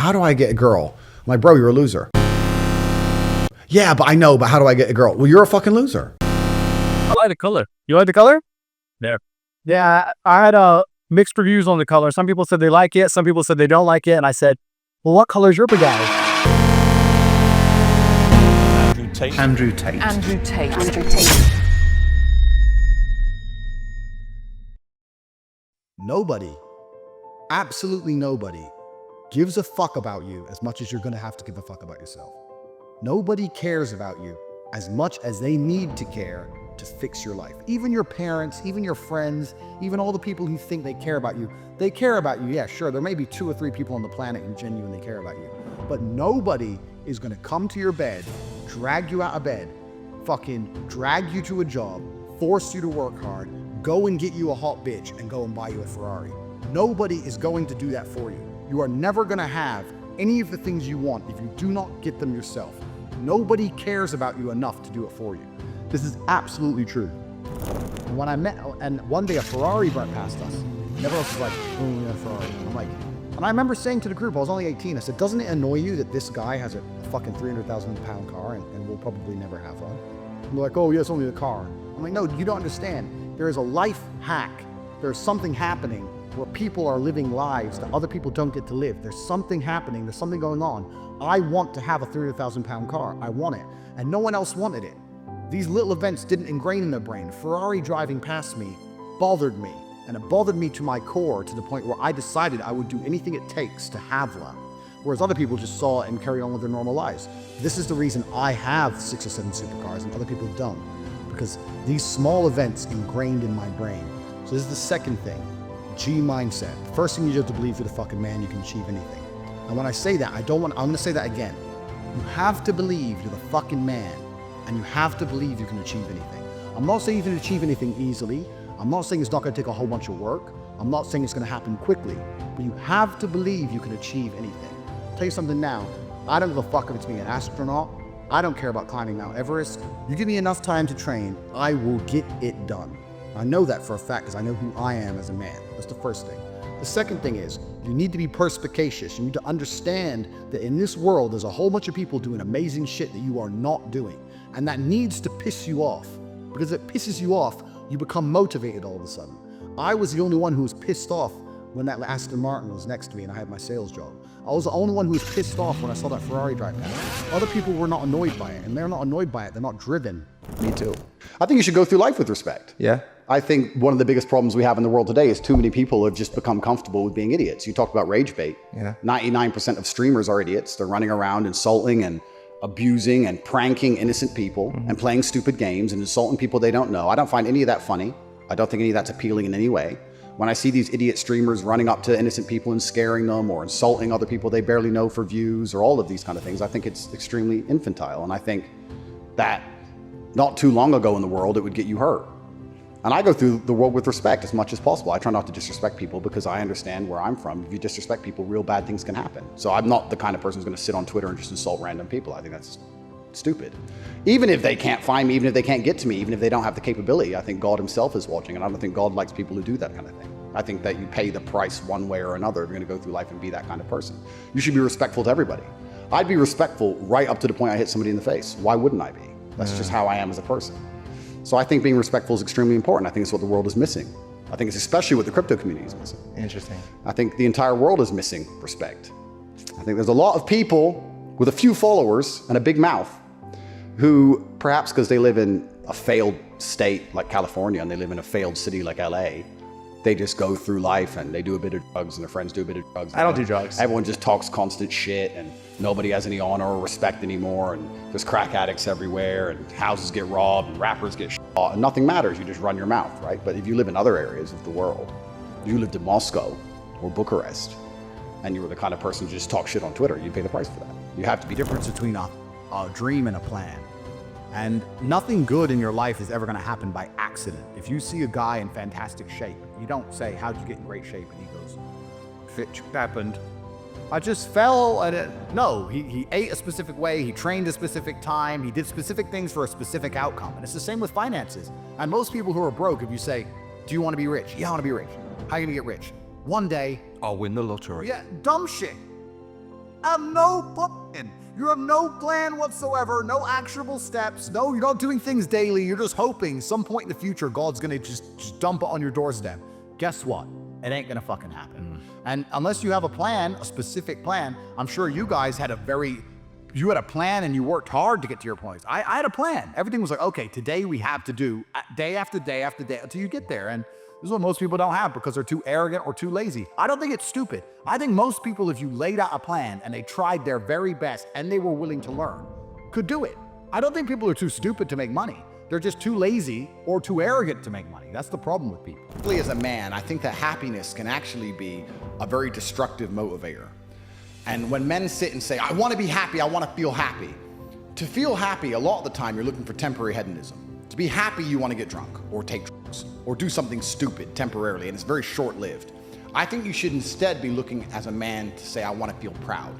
how do I get a girl? I'm like, bro, you're a loser. Yeah, but I know, but how do I get a girl? Well, you're a fucking loser. I like the color. You like the color? There. Yeah, I had mixed reviews on the color. Some people said they like it. Some people said they don't like it. And I said, well, what color is your Bugatti? Andrew Tate. Andrew Tate. Andrew Tate. Andrew Tate. Nobody, absolutely nobody, gives a fuck about you as much as you're gonna have to give a fuck about yourself. Nobody cares about you as much as they need to care to fix your life. Even your parents, even your friends, even all the people who think they care about you, they care about you. Yeah, sure, there may be 2 or 3 people on the planet who genuinely care about you, but nobody is gonna come to your bed, drag you out of bed, fucking drag you to a job, force you to work hard, go and get you a hot bitch and go and buy you a Ferrari. Nobody is going to do that for you. You are never gonna have any of the things you want if you do not get them yourself. Nobody cares about you enough to do it for you. This is absolutely true. When I met, and one day a Ferrari went past us, and everyone else was like, oh yeah, Ferrari. And I'm like, and I remember saying to the group, I was only 18, I said, doesn't it annoy you that this guy has a fucking 300,000 pound car and we'll probably never have one? And they're like, oh yeah, it's only a car. I'm like, no, you don't understand. There is a life hack. There's something happening where people are living lives that other people don't get to live. There's something happening. There's something going on. I want to have a 300,000 pound car. I want it. And no one else wanted it. These little events didn't ingrain in their brain. Ferrari driving past me bothered me. And it bothered me to my core to the point where I decided I would do anything it takes to have one. Whereas other people just saw it and carried on with their normal lives. This is the reason I have 6 or 7 supercars and other people don't. Because these small events ingrained in my brain. So this is the second thing, G mindset. The first thing you have to believe you're the fucking man, you can achieve anything. And when I say that, I'm gonna say that again. You have to believe you're the fucking man, and you have to believe you can achieve anything. I'm not saying you can achieve anything easily. I'm not saying it's not gonna take a whole bunch of work. I'm not saying it's gonna happen quickly, but you have to believe you can achieve anything. I'll tell you something now, I don't give a fuck if it's being an astronaut. I don't care about climbing Mount Everest. You give me enough time to train, I will get it done. I know that for a fact because I know who I am as a man. That's the first thing. The second thing is, you need to be perspicacious. You need to understand that in this world, there's a whole bunch of people doing amazing shit that you are not doing. And that needs to piss you off. Because if it pisses you off, you become motivated all of a sudden. I was the only one who was pissed off when that Aston Martin was next to me and I had my sales job. I was the only one who was pissed off when I saw that Ferrari drive past. Other people were not annoyed by it, and they're not annoyed by it. They're not driven. Me too. I think you should go through life with respect. Yeah. I think one of the biggest problems we have in the world today is too many people have just become comfortable with being idiots. You talked about rage bait. Yeah. 99% of streamers are idiots. They're running around insulting and abusing and pranking innocent people and playing stupid games and insulting people they don't know. I don't find any of that funny. I don't think any of that's appealing in any way. When I see these idiot streamers running up to innocent people and scaring them or insulting other people they barely know for views or all of these kind of things, I think it's extremely infantile. And I think that not too long ago in the world, it would get you hurt. And I go through the world with respect as much as possible. I try not to disrespect people because I understand where I'm from. If you disrespect people, real bad things can happen. So I'm not the kind of person who's going to sit on Twitter and just insult random people. I think that's stupid. Even if they can't find me, even if they can't get to me, even if they don't have the capability, I think God himself is watching, and I don't think God likes people who do that kind of thing. I think that you pay the price one way or another if you're going to go through life and be that kind of person. You should be respectful to everybody. I'd be respectful right up to the point I hit somebody in the face. Why wouldn't I be? That's just how I am as a person. So I think being respectful is extremely important. I think it's what the world is missing. I think it's especially what the crypto community is missing. Interesting. I think the entire world is missing respect. I think there's a lot of people with a few followers and a big mouth who, perhaps because they live in a failed state like California and they live in a failed city like LA, they just go through life and they do a bit of drugs and their friends do a bit of drugs. I don't do drugs. Everyone just talks constant shit and nobody has any honor or respect anymore, and there's crack addicts everywhere and houses get robbed and rappers get shot and nothing matters. You just run your mouth, right? But if you live in other areas of the world, you lived in Moscow or Bucharest and you were the kind of person who just talk shit on Twitter, you'd pay the price for that. You have to be different. Difference between a dream and a plan. And nothing good in your life is ever going to happen by accident. If you see a guy in fantastic shape, you don't say, how'd you get in great shape? And he goes, it happened. I just fell and no, he ate a specific way, he trained a specific time, he did specific things for a specific outcome. And it's the same with finances. And most people who are broke, if you say, do you want to be rich? Yeah, I want to be rich. How are you going to get rich? One day, I'll win the lottery. yeah, dumb shit. have no plan. You have no plan whatsoever, no actionable steps. No, you're not doing things daily. You're just hoping some point in the future God's gonna just dump it on your doorstep. Guess what? It ain't gonna fucking happen. And unless you have a plan, a specific plan, I'm sure you guys had you had a plan and you worked hard to get to your points. I had a plan. Everything was like, okay, today we have to do day after day after day until you get there. And this is what most people don't have because they're too arrogant or too lazy. I don't think it's stupid. I think most people, if you laid out a plan and they tried their very best and they were willing to learn, could do it. I don't think people are too stupid to make money. They're just too lazy or too arrogant to make money. That's the problem with people. Particularly as a man, I think that happiness can actually be a very destructive motivator. And when men sit and say, I want to be happy, I want to feel happy. To feel happy, a lot of the time, you're looking for temporary hedonism. To be happy, you want to get drunk or take drugs or do something stupid temporarily, and it's very short-lived. I think you should instead be looking as a man to say, I want to feel proud.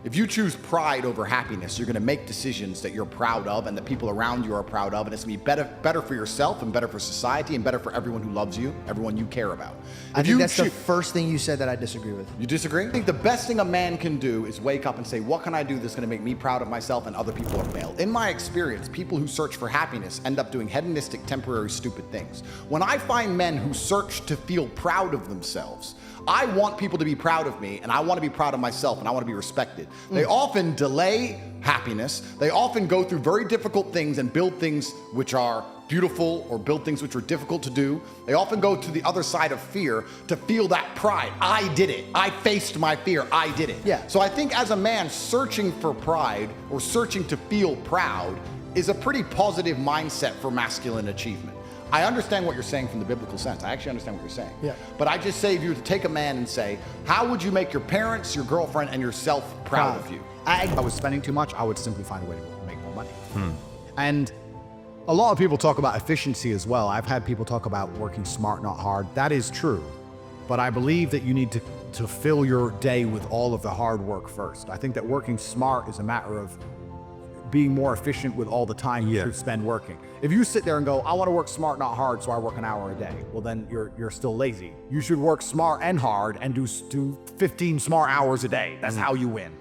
If you choose pride over happiness, you're going to make decisions that you're proud of and the people around you are proud of, and it's going to be better for yourself and better for society and better for everyone who loves you, everyone you care about. I think that's the first thing you said that I disagree with. You disagree? I think the best thing a man can do is wake up and say, what can I do that's going to make me proud of myself and other people are failed? In my experience, people who search for happiness end up doing hedonistic, temporary, stupid things. When I find men who search to feel proud of themselves, I want people to be proud of me, and I want to be proud of myself, and I want to be respected. They often delay happiness. They often go through very difficult things and build things which are beautiful or build things which are difficult to do. They often go to the other side of fear to feel that pride. I did it. I faced my fear. I did it. Yeah. So I think as a man, searching for pride or searching to feel proud is a pretty positive mindset for masculine achievement. I understand what you're saying from the biblical sense. I actually understand what you're saying. Yeah. But I just say if you were to take a man and say, how would you make your parents, your girlfriend, and yourself proud of you? If I was spending too much, I would simply find a way to make more money. And a lot of people talk about efficiency as well. I've had people talk about working smart, not hard. That is true. But I believe that you need to fill your day with all of the hard work first. I think that working smart is a matter of being more efficient with all the time you spend working. If you sit there and go, I want to work smart, not hard, so I work an hour a day, well then you're still lazy. You should work smart and hard and do 15 smart hours a day. That's how you win.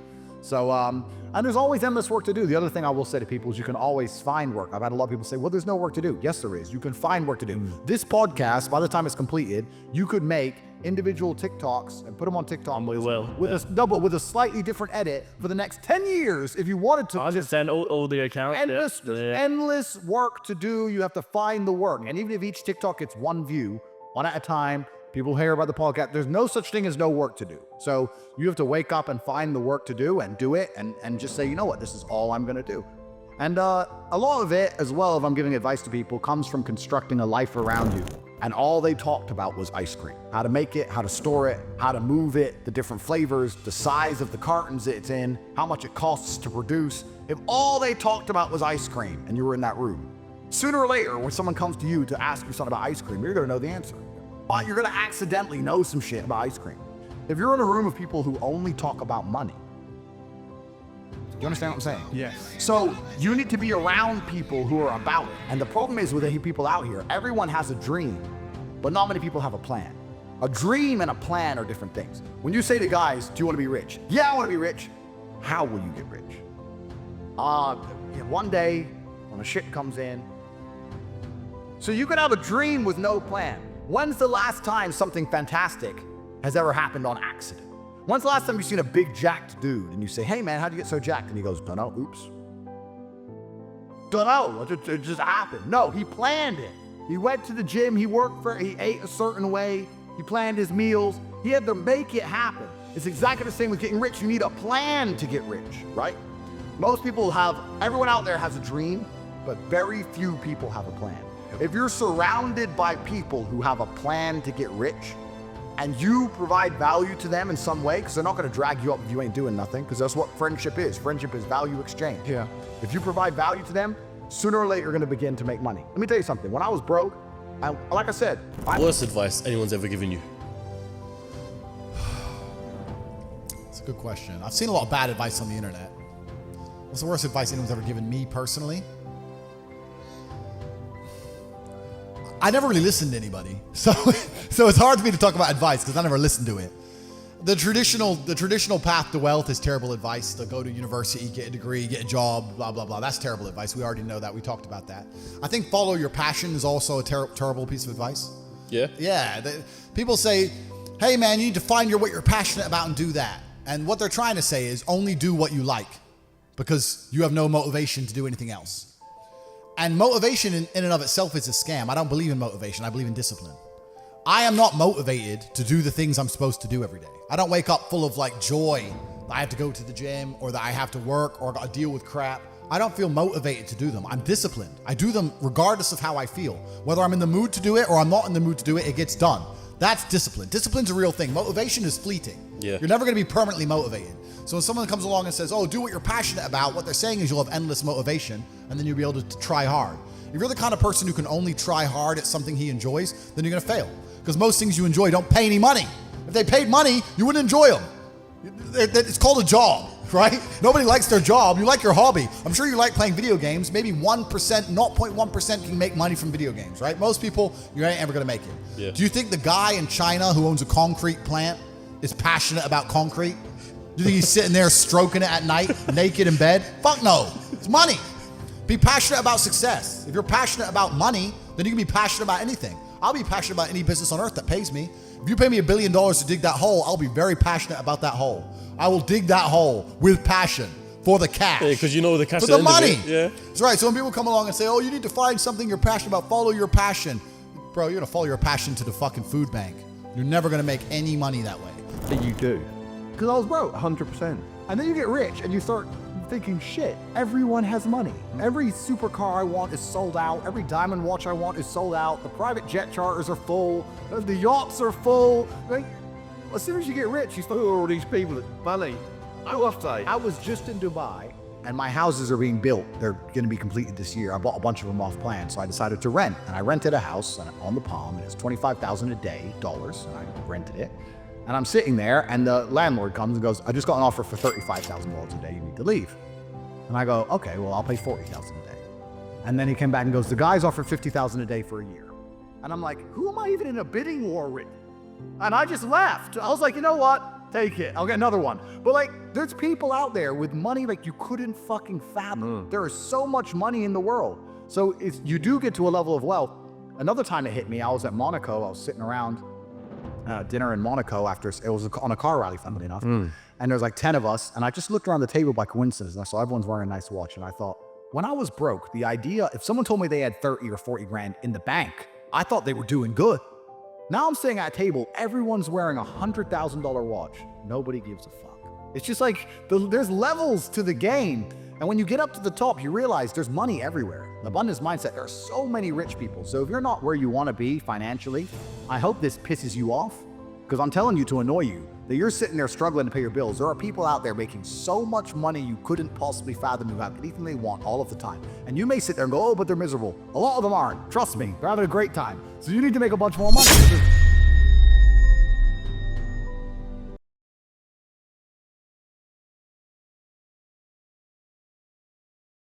So, and there's always endless work to do. The other thing I will say to people is you can always find work. I've had a lot of people say, well, there's no work to do. Yes, there is. You can find work to do. This podcast, by the time it's completed, you could make individual TikToks and put them on TikTok. We will. With a slightly different edit for the next 10 years if you wanted to. I'll just send all the accounts. Endless work to do. You have to find the work. And even if each TikTok gets one view, one at a time, people hear about the podcast, there's no such thing as no work to do. So you have to wake up and find the work to do and do it and just say, you know what, this is all I'm gonna do. And a lot of it as well, if I'm giving advice to people, comes from constructing a life around you. And all they talked about was ice cream. How to make it, how to store it, how to move it, the different flavors, the size of the cartons it's in, how much it costs to produce. If all they talked about was ice cream and you were in that room, sooner or later when someone comes to you to ask you something about ice cream, you're gonna know the answer. But you're gonna accidentally know some shit about ice cream. If you're in a room of people who only talk about money, you understand what I'm saying? Yes. So you need to be around people who are about it. And the problem is with the people out here, everyone has a dream, but not many people have a plan. A dream and a plan are different things. When you say to guys, do you want to be rich? Yeah, I want to be rich. How will you get rich? One day when a shit comes in. So you can have a dream with no plan. When's the last time something fantastic has ever happened on accident? When's the last time you've seen a big jacked dude and you say, hey man, how'd you get so jacked? And he goes, dunno, oops. Dunno, it just happened. No, he planned it. He went to the gym, he ate a certain way, he planned his meals, he had to make it happen. It's exactly the same with getting rich. You need a plan to get rich, right? Everyone out there has a dream, but very few people have a plan. If you're surrounded by people who have a plan to get rich, and you provide value to them in some way, because they're not going to drag you up if you ain't doing nothing, because that's what friendship is. Friendship is value exchange. Yeah. If you provide value to them, sooner or later you're going to begin to make money. Let me tell you something. When I was broke, like I said, Worst advice anyone's ever given you? It's a good question. I've seen a lot of bad advice on the internet. What's the worst advice anyone's ever given me personally? I never really listened to anybody, so it's hard for me to talk about advice because I never listened to it. The traditional path to wealth is terrible advice. To go to university, get a degree, get a job, blah, blah, blah. That's terrible advice. We already know that. We talked about that. I think follow your passion is also a terrible piece of advice. Yeah? Yeah. People say, hey, man, you need to find what you're passionate about and do that. And what they're trying to say is only do what you like because you have no motivation to do anything else. And motivation in and of itself is a scam. I don't believe in motivation. I believe in discipline. I am not motivated to do the things I'm supposed to do every day. I don't wake up full of like joy that I have to go to the gym or that I have to work or got to deal with crap. I don't feel motivated to do them. I'm disciplined. I do them regardless of how I feel. Whether I'm in the mood to do it or I'm not in the mood to do it, it gets done. That's discipline. Discipline's a real thing. Motivation is fleeting. Yeah. You're never going to be permanently motivated. So when someone comes along and says, oh, do what you're passionate about, what they're saying is you'll have endless motivation and then you'll be able to try hard. If you're the kind of person who can only try hard at something he enjoys, then you're going to fail. Because most things you enjoy don't pay any money. If they paid money, you wouldn't enjoy them. It's called a job, right? Nobody likes their job. You like your hobby. I'm sure you like playing video games. Maybe 1%, 0.1% can make money from video games, right? Most people, you ain't ever going to make it. Yeah. Do you think the guy in China who owns a concrete plant is passionate about concrete? Do you think he's sitting there stroking it at night, naked in bed? Fuck no. It's money. Be passionate about success. If you're passionate about money, then you can be passionate about anything. I'll be passionate about any business on earth that pays me. If you pay me $1 billion to dig that hole, I'll be very passionate about that hole. I will dig that hole with passion for the cash. Yeah, because you know the cash. For the money. Yeah. That's right. So when people come along and say, oh, you need to find something you're passionate about, follow your passion. Bro, you're going to follow your passion to the fucking food bank. You're never going to make any money that way. You do. Because I was broke. 100%. And then you get rich and you start thinking, shit, everyone has money. Every supercar I want is sold out. Every diamond watch I want is sold out. The private jet charters are full. The yachts are full. Like, as soon as you get rich, you start, who are these people at Bali? How off they? I was just in Dubai, and my houses are being built. They're going to be completed this year. I bought a bunch of them off plan, so I decided to rent. And I rented a house on the Palm, and it's $25,000 a day, dollars. And I rented it. And I'm sitting there, and the landlord comes and goes, I just got an offer for $35,000 a day. You need to leave. And I go, okay, well, I'll pay $40,000 a day. And then he came back and goes, the guy's offered $50,000 a day for a year. And I'm like, who am I even in a bidding war with? And I just left. I was like, you know what? Take it. I'll get another one. But like, there's people out there with money like you couldn't fucking fathom. There is so much money in the world. So if you do get to a level of wealth. Another time it hit me, I was at Monaco. I was sitting around dinner in Monaco after, it was on a car rally, funnily enough. And there's like 10 of us. And I just looked around the table by coincidence. And I saw everyone's wearing a nice watch. And I thought, when I was broke, the idea, if someone told me they had 30 or 40 grand in the bank, I thought they were doing good. Now I'm sitting at a table, everyone's wearing a $100,000 watch. Nobody gives a fuck. It's just like, there's levels to the game. And when you get up to the top, you realize there's money everywhere. The abundance mindset, there are so many rich people. So if you're not where you want to be financially, I hope this pisses you off, because I'm telling you to annoy you, that you're sitting there struggling to pay your bills. There are people out there making so much money you couldn't possibly fathom, who have anything they want all of the time. And you may sit there and go, oh, but they're miserable. A lot of them aren't. Trust me, they're having a great time. So you need to make a bunch more money.